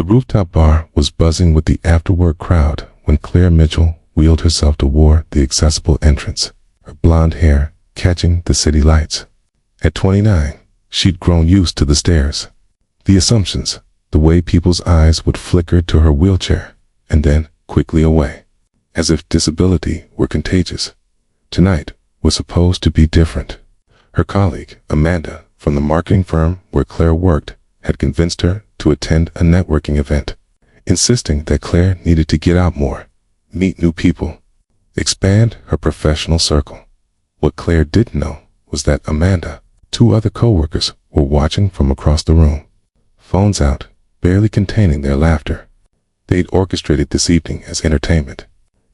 The rooftop bar was buzzing with the after-work crowd when Claire Mitchell wheeled herself toward the accessible entrance, her blonde hair catching the city lights. At 29, she'd grown used to the stares, the assumptions, the way people's eyes would flicker to her wheelchair and then quickly away, as if disability were contagious. Tonight was supposed to be different. Her colleague, Amanda, from the marketing firm where Claire worked, had convinced her to attend a networking event, insisting that Claire needed to get out more, meet new people, expand her professional circle. What Claire didn't know was that Amanda, two other co-workers, were watching from across the room, phones out, barely containing their laughter. They'd orchestrated this evening as entertainment,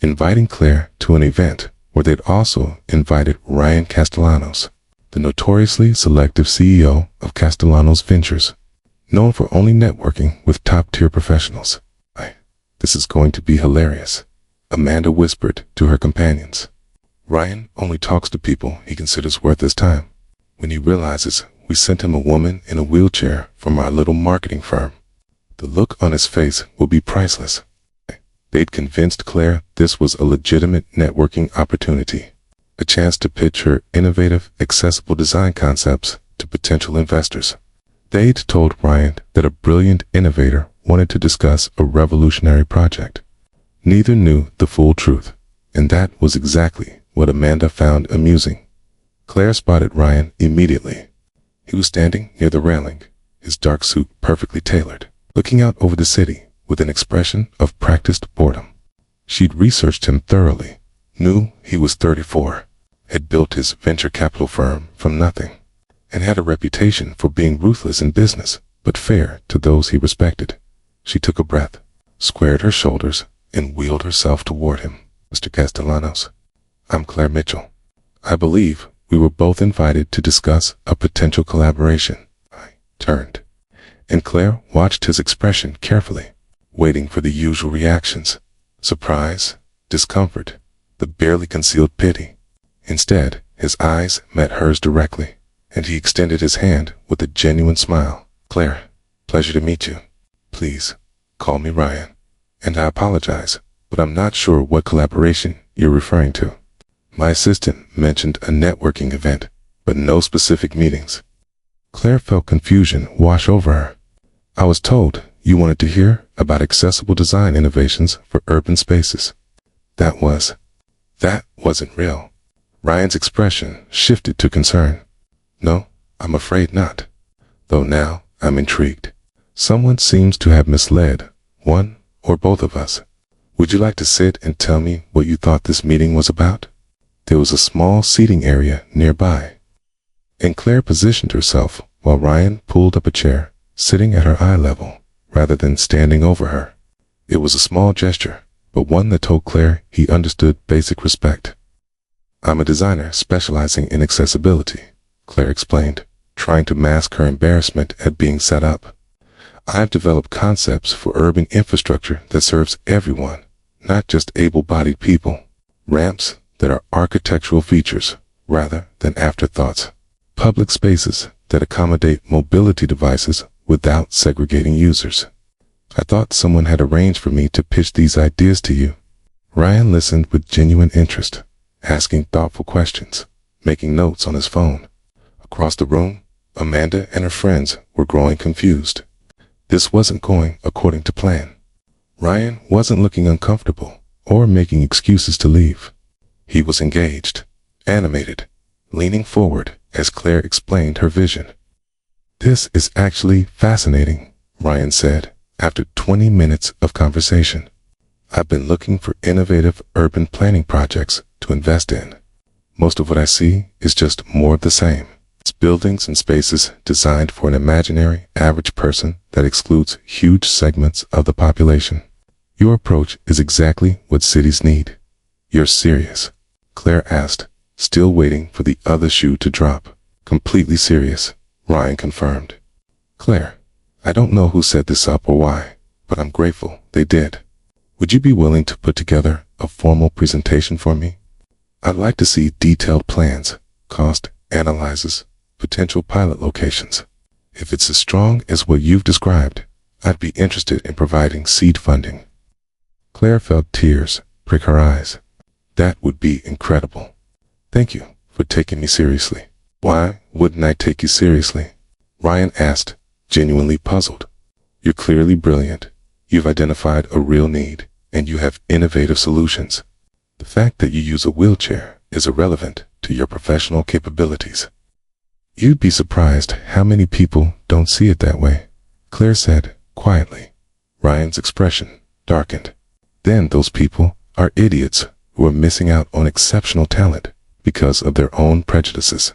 inviting Claire to an event where they'd also invited Ryan Castellanos, the notoriously selective CEO of Castellanos Ventures, known for only networking with top-tier professionals. This is going to be hilarious, Amanda whispered to her companions. Ryan only talks to people he considers worth his time. When he realizes we sent him a woman in a wheelchair from our little marketing firm, the look on his face will be priceless. They'd convinced Claire this was a legitimate networking opportunity, a chance to pitch her innovative, accessible design concepts to potential investors. They'd told Ryan that a brilliant innovator wanted to discuss a revolutionary project. Neither knew the full truth, and that was exactly what Amanda found amusing. Claire spotted Ryan immediately. He was standing near the railing, his dark suit perfectly tailored, looking out over the city with an expression of practiced boredom. She'd researched him thoroughly, knew he was 34, had built his venture capital firm from nothing, and had a reputation for being ruthless in business, but fair to those he respected. She took a breath, squared her shoulders, and wheeled herself toward him. Mr. Castellanos, I'm Claire Mitchell. I believe we were both invited to discuss a potential collaboration. I turned, and Claire watched his expression carefully, waiting for the usual reactions: surprise, discomfort, the barely concealed pity. Instead, his eyes met hers directly, and he extended his hand with a genuine smile. Claire, pleasure to meet you. Please, call me Ryan. And I apologize, but I'm not sure what collaboration you're referring to. My assistant mentioned a networking event, but no specific meetings. Claire felt confusion wash over her. I was told you wanted to hear about accessible design innovations for urban spaces. That wasn't real. Ryan's expression shifted to concern. No, I'm afraid not. Though now I'm intrigued. Someone seems to have misled one or both of us. Would you like to sit and tell me what you thought this meeting was about? There was a small seating area nearby, and Claire positioned herself while Ryan pulled up a chair, sitting at her eye level, rather than standing over her. It was a small gesture, but one that told Claire he understood basic respect. I'm a designer specializing in accessibility, Claire explained, trying to mask her embarrassment at being set up. I've developed concepts for urban infrastructure that serves everyone, not just able-bodied people. Ramps that are architectural features rather than afterthoughts. Public spaces that accommodate mobility devices without segregating users. I thought someone had arranged for me to pitch these ideas to you. Ryan listened with genuine interest, asking thoughtful questions, making notes on his phone. Across the room, Amanda and her friends were growing confused. This wasn't going according to plan. Ryan wasn't looking uncomfortable or making excuses to leave. He was engaged, animated, leaning forward as Claire explained her vision. This is actually fascinating, Ryan said, after 20 minutes of conversation. I've been looking for innovative urban planning projects to invest in. Most of what I see is just more of the same. It's buildings and spaces designed for an imaginary average person that excludes huge segments of the population. Your approach is exactly what cities need. You're serious? Claire asked, still waiting for the other shoe to drop. Completely serious, Ryan confirmed. Claire, I don't know who set this up or why, but I'm grateful they did. Would you be willing to put together a formal presentation for me? I'd like to see detailed plans, cost analyses, potential pilot locations. If it's as strong as what you've described, I'd be interested in providing seed funding. Claire felt tears prick her eyes. That would be incredible. Thank you for taking me seriously. Why wouldn't I take you seriously? Ryan asked, genuinely puzzled. You're clearly brilliant. You've identified a real need, and you have innovative solutions. The fact that you use a wheelchair is irrelevant to your professional capabilities. You'd be surprised how many people don't see it that way, Claire said quietly. Ryan's expression darkened. Then those people are idiots who are missing out on exceptional talent because of their own prejudices.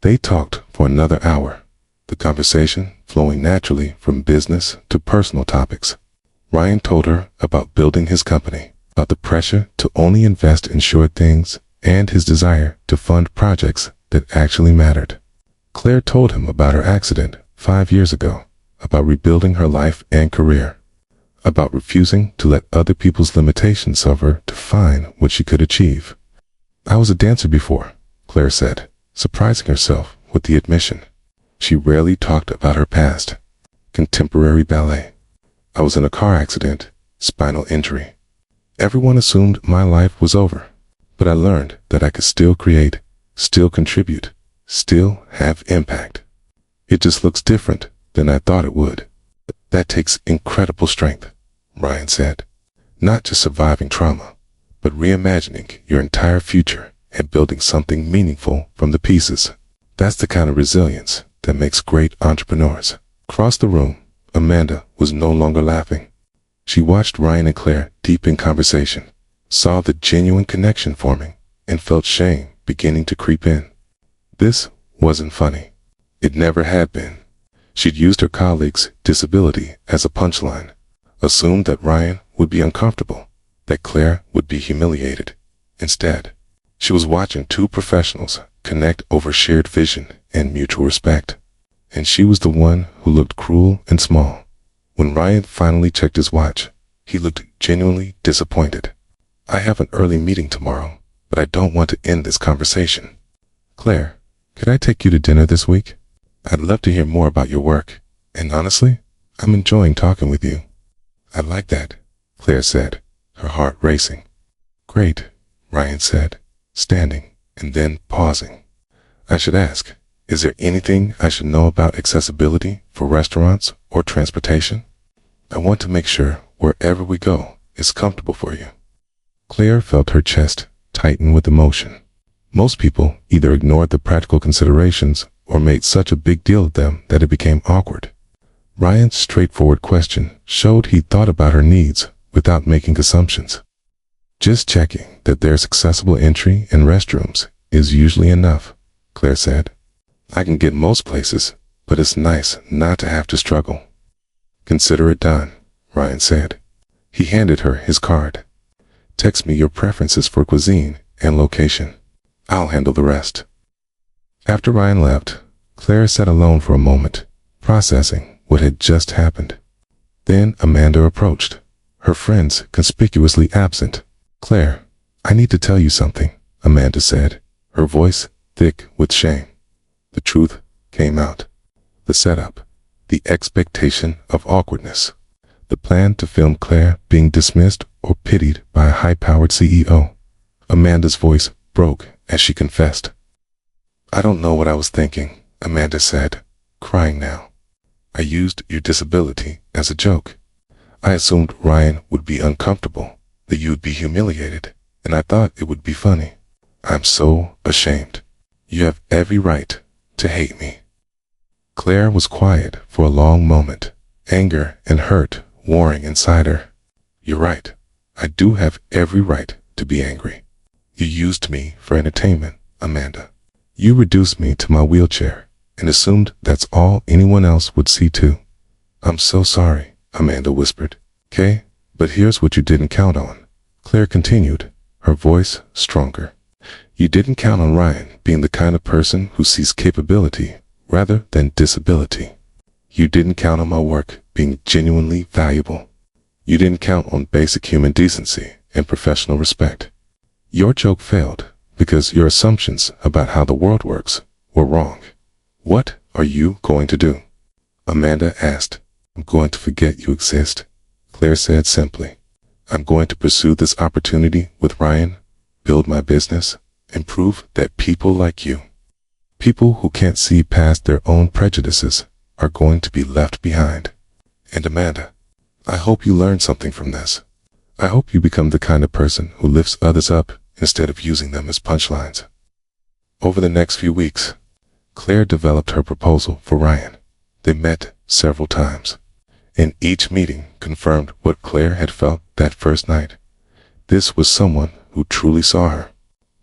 They talked for another hour, the conversation flowing naturally from business to personal topics. Ryan told her about building his company, about the pressure to only invest in sure things, and his desire to fund projects that actually mattered. Claire told him about her accident 5 years ago, about rebuilding her life and career, about refusing to let other people's limitations of her define what she could achieve. I was a dancer before, Claire said, surprising herself with the admission. She rarely talked about her past. Contemporary ballet. I was in a car accident, spinal injury. Everyone assumed my life was over, but I learned that I could still create, still contribute, still have impact. It just looks different than I thought it would. That takes incredible strength, Ryan said. Not just surviving trauma, but reimagining your entire future and building something meaningful from the pieces. That's the kind of resilience that makes great entrepreneurs. Across the room, Amanda was no longer laughing. She watched Ryan and Claire deep in conversation, saw the genuine connection forming, and felt shame beginning to creep in. This wasn't funny. It never had been. She'd used her colleague's disability as a punchline, assumed that Ryan would be uncomfortable, that Claire would be humiliated. Instead, she was watching two professionals connect over shared vision and mutual respect. And she was the one who looked cruel and small. When Ryan finally checked his watch, he looked genuinely disappointed. I have an early meeting tomorrow, but I don't want to end this conversation. Claire, could I take you to dinner this week? I'd love to hear more about your work, and honestly, I'm enjoying talking with you. I'd like that, Claire said, her heart racing. Great, Ryan said, standing and then pausing. I should ask, is there anything I should know about accessibility for restaurants or transportation? I want to make sure wherever we go is comfortable for you. Claire felt her chest tighten with emotion. Most people either ignored the practical considerations or made such a big deal of them that it became awkward. Ryan's straightforward question showed he thought about her needs without making assumptions. Just checking that there's accessible entry and restrooms is usually enough, Claire said. I can get most places, but it's nice not to have to struggle. Consider it done, Ryan said. He handed her his card. Text me your preferences for cuisine and location. I'll handle the rest. After Ryan left, Claire sat alone for a moment, processing what had just happened. Then Amanda approached, her friends conspicuously absent. Claire, I need to tell you something, Amanda said, her voice thick with shame. The truth came out. The setup, the expectation of awkwardness, the plan to film Claire being dismissed or pitied by a high-powered CEO. Amanda's voice broke as she confessed. I don't know what I was thinking, Amanda said, crying now. I used your disability as a joke. I assumed Ryan would be uncomfortable, that you would be humiliated, and I thought it would be funny. I'm so ashamed. You have every right to hate me. Claire was quiet for a long moment, anger and hurt warring inside her. You're right. I do have every right to be angry. You used me for entertainment, Amanda. You reduced me to my wheelchair and assumed that's all anyone else would see too. I'm so sorry, Amanda whispered. Okay, but here's what you didn't count on. Claire continued, her voice stronger. You didn't count on Ryan being the kind of person who sees capability rather than disability. You didn't count on my work being genuinely valuable. You didn't count on basic human decency and professional respect. Your joke failed because your assumptions about how the world works were wrong. What are you going to do? Amanda asked. I'm going to forget you exist, Claire said simply. I'm going to pursue this opportunity with Ryan, build my business, and prove that people like you, people who can't see past their own prejudices, are going to be left behind. And Amanda, I hope you learn something from this. I hope you become the kind of person who lifts others up instead of using them as punchlines. Over the next few weeks, Claire developed her proposal for Ryan. They met several times, and each meeting confirmed what Claire had felt that first night. This was someone who truly saw her,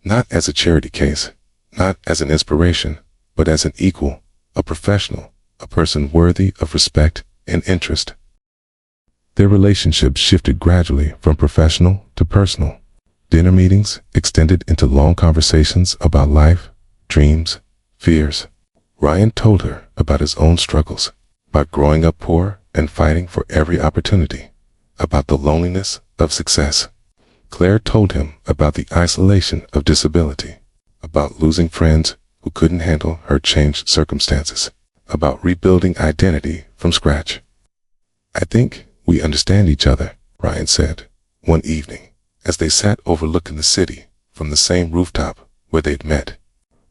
not as a charity case, not as an inspiration, but as an equal, a professional, a person worthy of respect and interest. Their relationship shifted gradually from professional to personal. Dinner meetings extended into long conversations about life, dreams, fears. Ryan told her about his own struggles, about growing up poor and fighting for every opportunity, about the loneliness of success. Claire told him about the isolation of disability, about losing friends who couldn't handle her changed circumstances, about rebuilding identity from scratch. I think we understand each other, Ryan said, one evening, as they sat overlooking the city from the same rooftop where they'd met.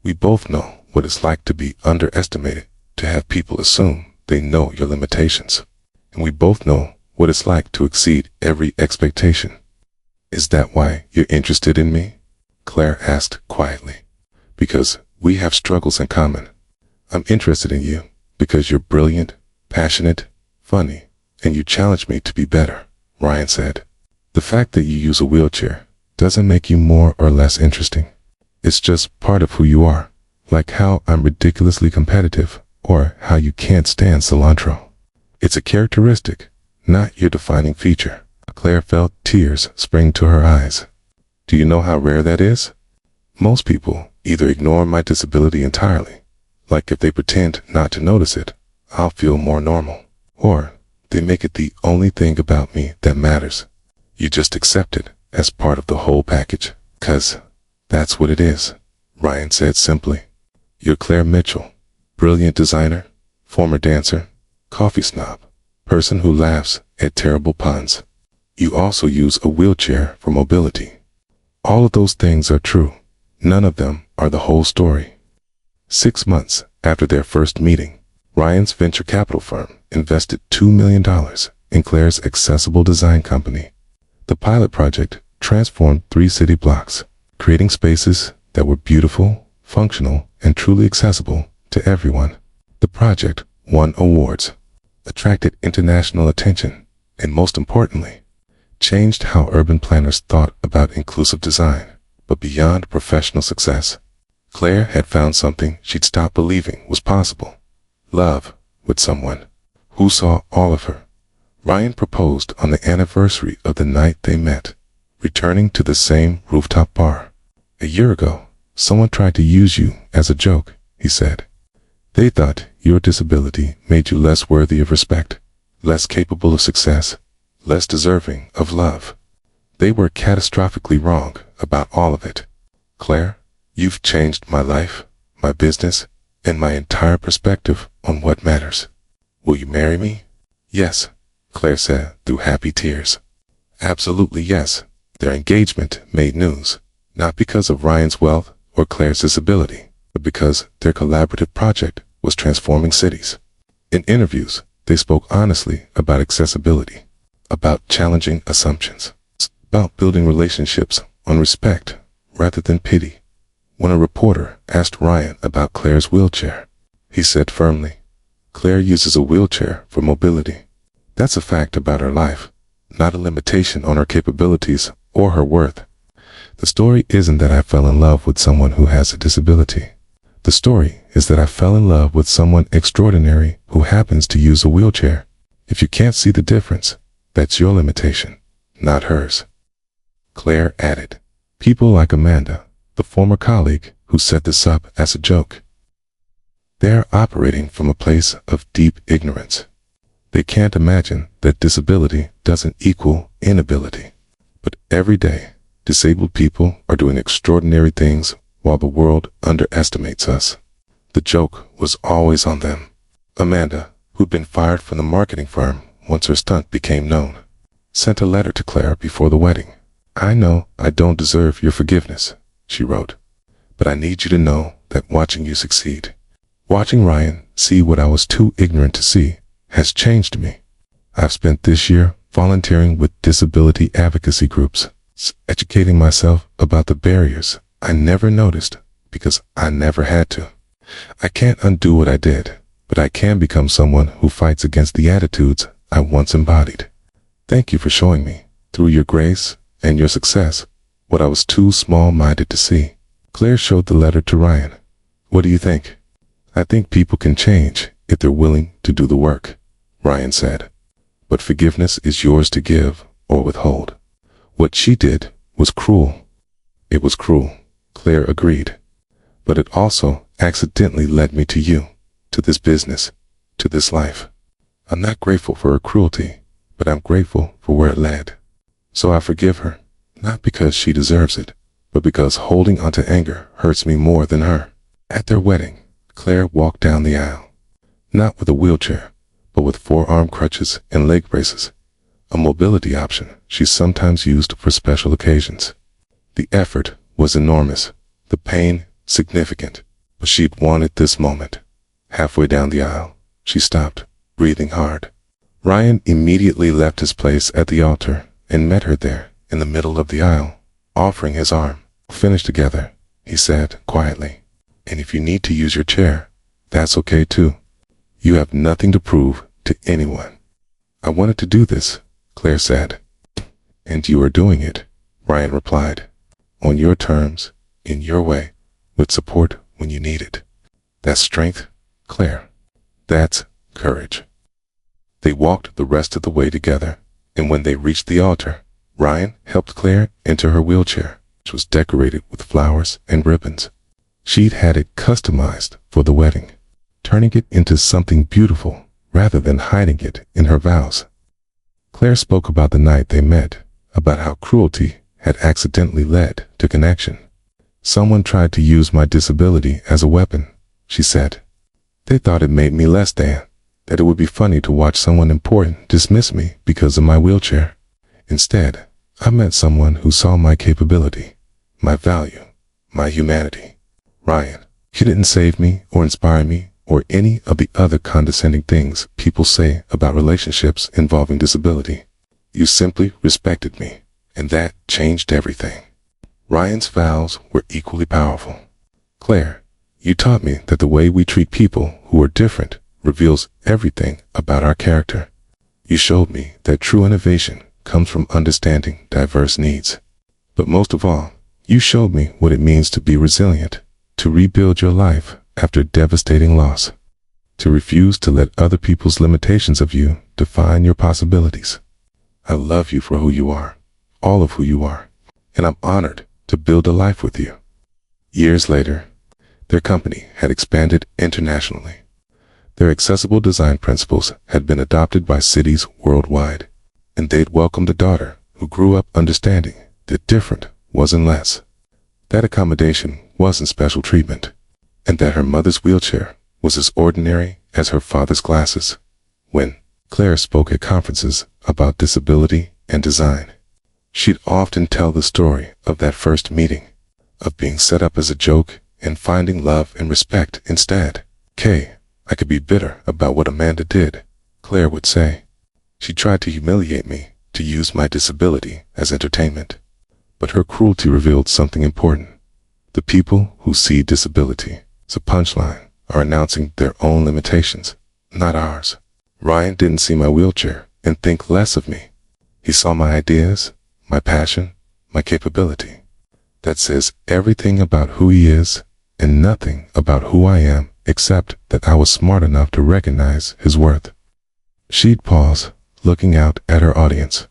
We both know what it's like to be underestimated, to have people assume they know your limitations. And we both know what it's like to exceed every expectation. Is that why you're interested in me? Claire asked quietly. Because we have struggles in common. I'm interested in you because you're brilliant, passionate, funny, and you challenge me to be better, Ryan said. The fact that you use a wheelchair doesn't make you more or less interesting. It's just part of who you are, like how I'm ridiculously competitive, or how you can't stand cilantro. It's a characteristic, not your defining feature. Claire felt tears spring to her eyes. Do you know how rare that is? Most people either ignore my disability entirely, like if they pretend not to notice it, I'll feel more normal, or they make it the only thing about me that matters. You just accept it as part of the whole package, 'cause that's what it is, Ryan said simply. You're Claire Mitchell, brilliant designer, former dancer, coffee snob, person who laughs at terrible puns. You also use a wheelchair for mobility. All of those things are true. None of them are the whole story. 6 months after their first meeting, Ryan's venture capital firm invested $2 million in Claire's accessible design company. The pilot project transformed 3 city blocks, creating spaces that were beautiful, functional, and truly accessible to everyone. The project won awards, attracted international attention, and most importantly, changed how urban planners thought about inclusive design. But beyond professional success, Claire had found something she'd stopped believing was possible. Love with someone who saw all of her. Ryan proposed on the anniversary of the night they met, returning to the same rooftop bar. A year ago, someone tried to use you as a joke, he said. They thought your disability made you less worthy of respect, less capable of success, less deserving of love. They were catastrophically wrong about all of it. Claire, you've changed my life, my business, and my entire perspective on what matters. Will you marry me? Yes, Claire said through happy tears. Absolutely yes. Their engagement made news, not because of Ryan's wealth or Claire's disability, but because their collaborative project was transforming cities. In interviews, they spoke honestly about accessibility, about challenging assumptions, about building relationships on respect rather than pity. When a reporter asked Ryan about Claire's wheelchair, he said firmly, Claire uses a wheelchair for mobility. That's a fact about her life, not a limitation on her capabilities or her worth. The story isn't that I fell in love with someone who has a disability. The story is that I fell in love with someone extraordinary who happens to use a wheelchair. If you can't see the difference, that's your limitation, not hers. Claire added, people like Amanda, the former colleague who set this up as a joke, they're operating from a place of deep ignorance. They can't imagine that disability doesn't equal inability. But every day, disabled people are doing extraordinary things while the world underestimates us. The joke was always on them. Amanda, who'd been fired from the marketing firm once her stunt became known, sent a letter to Claire before the wedding. "I know I don't deserve your forgiveness," she wrote, "but I need you to know that watching you succeed, watching Ryan see what I was too ignorant to see, has changed me. I've spent this year volunteering with disability advocacy groups, educating myself about the barriers I never noticed because I never had to. I can't undo what I did, but I can become someone who fights against the attitudes I once embodied. Thank you for showing me, through your grace and your success, what I was too small-minded to see." Claire showed the letter to Ryan. "What do you think?" "I think people can change if they're willing to do the work," Ryan said. "But forgiveness is yours to give or withhold. What she did was cruel." "It was cruel," Claire agreed. "But it also accidentally led me to you, to this business, to this life. I'm not grateful for her cruelty, but I'm grateful for where it led. So I forgive her, not because she deserves it, but because holding onto anger hurts me more than her." At their wedding, Claire walked down the aisle, not with a wheelchair, but with forearm crutches and leg braces, a mobility option she sometimes used for special occasions. The effort was enormous, the pain significant, but she'd wanted this moment. Halfway down the aisle, she stopped, breathing hard. Ryan immediately left his place at the altar and met her there in the middle of the aisle, offering his arm. "We'll finish together," he said quietly. "And if you need to use your chair, that's okay too. You have nothing to prove to anyone." "I wanted to do this," Claire said. "And you are doing it," Ryan replied. "On your terms, in your way, with support when you need it. That's strength, Claire. That's courage." They walked the rest of the way together, and when they reached the altar, Ryan helped Claire into her wheelchair, which was decorated with flowers and ribbons. She'd had it customized for the wedding, turning it into something beautiful rather than hiding it in her vows. Claire spoke about the night they met, about how cruelty had accidentally led to connection. "Someone tried to use my disability as a weapon," she said. "They thought it made me less than, that it would be funny to watch someone important dismiss me because of my wheelchair. Instead, I met someone who saw my capability, my value, my humanity. Ryan, you didn't save me or inspire me or any of the other condescending things people say about relationships involving disability. You simply respected me, and that changed everything." Ryan's vows were equally powerful. "Claire, you taught me that the way we treat people who are different reveals everything about our character. You showed me that true innovation comes from understanding diverse needs. But most of all, you showed me what it means to be resilient, to rebuild your life after devastating loss, to refuse to let other people's limitations of you define your possibilities. I love you for who you are, all of who you are, and I'm honored to build a life with you." Years later, their company had expanded internationally. Their accessible design principles had been adopted by cities worldwide, and they'd welcomed a daughter who grew up understanding that different wasn't less, that accommodation wasn't special treatment, and that her mother's wheelchair was as ordinary as her father's glasses. When Claire spoke at conferences about disability and design, she'd often tell the story of that first meeting, of being set up as a joke and finding love and respect instead. "I could be bitter about what Amanda did," Claire would say. "She tried to humiliate me, to use my disability as entertainment. But her cruelty revealed something important. The people who see disability as a punchline are announcing their own limitations, not ours." Ryan didn't see my wheelchair and think less of me. He saw my ideas, my passion, my capability. That says everything about who he is and nothing about who I am, except that I was smart enough to recognize his worth. She'd pause, looking out at her audience.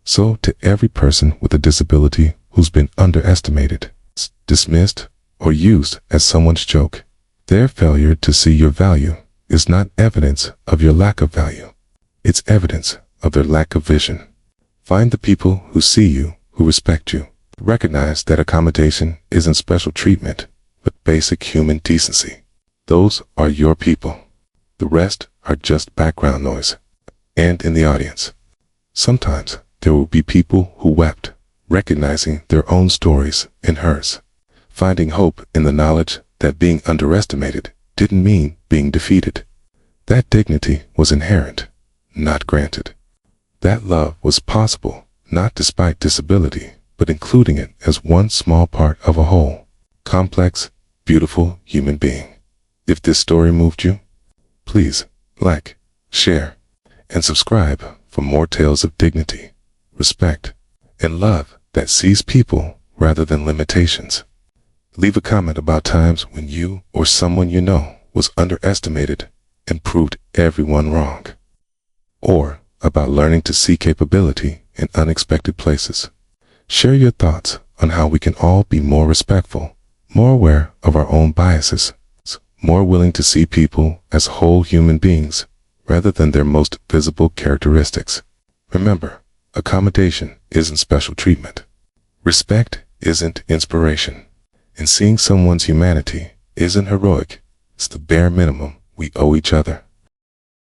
"So to every person with a disability who's been underestimated, dismissed, or used as someone's joke, their failure to see your value is not evidence of your lack of value. It's evidence of their lack of vision. Find the people who see you, who respect you. Recognize that accommodation isn't special treatment, but basic human decency. Those are your people. The rest are just background noise. And in the audience, sometimes there will be people who wept, recognizing their own stories in hers, finding hope in the knowledge that being underestimated didn't mean being defeated. That dignity was inherent, not granted. That love was possible, not despite disability, but including it as one small part of a whole, complex, beautiful human being. If this story moved you, please like, share, and subscribe for more tales of dignity, respect, and love that sees people rather than limitations. Leave a comment about times when you or someone you know was underestimated and proved everyone wrong. Or about learning to see capability in unexpected places. Share your thoughts on how we can all be more respectful, more aware of our own biases, more willing to see people as whole human beings rather than their most visible characteristics. Remember, accommodation isn't special treatment. Respect isn't inspiration. And seeing someone's humanity isn't heroic. It's the bare minimum we owe each other.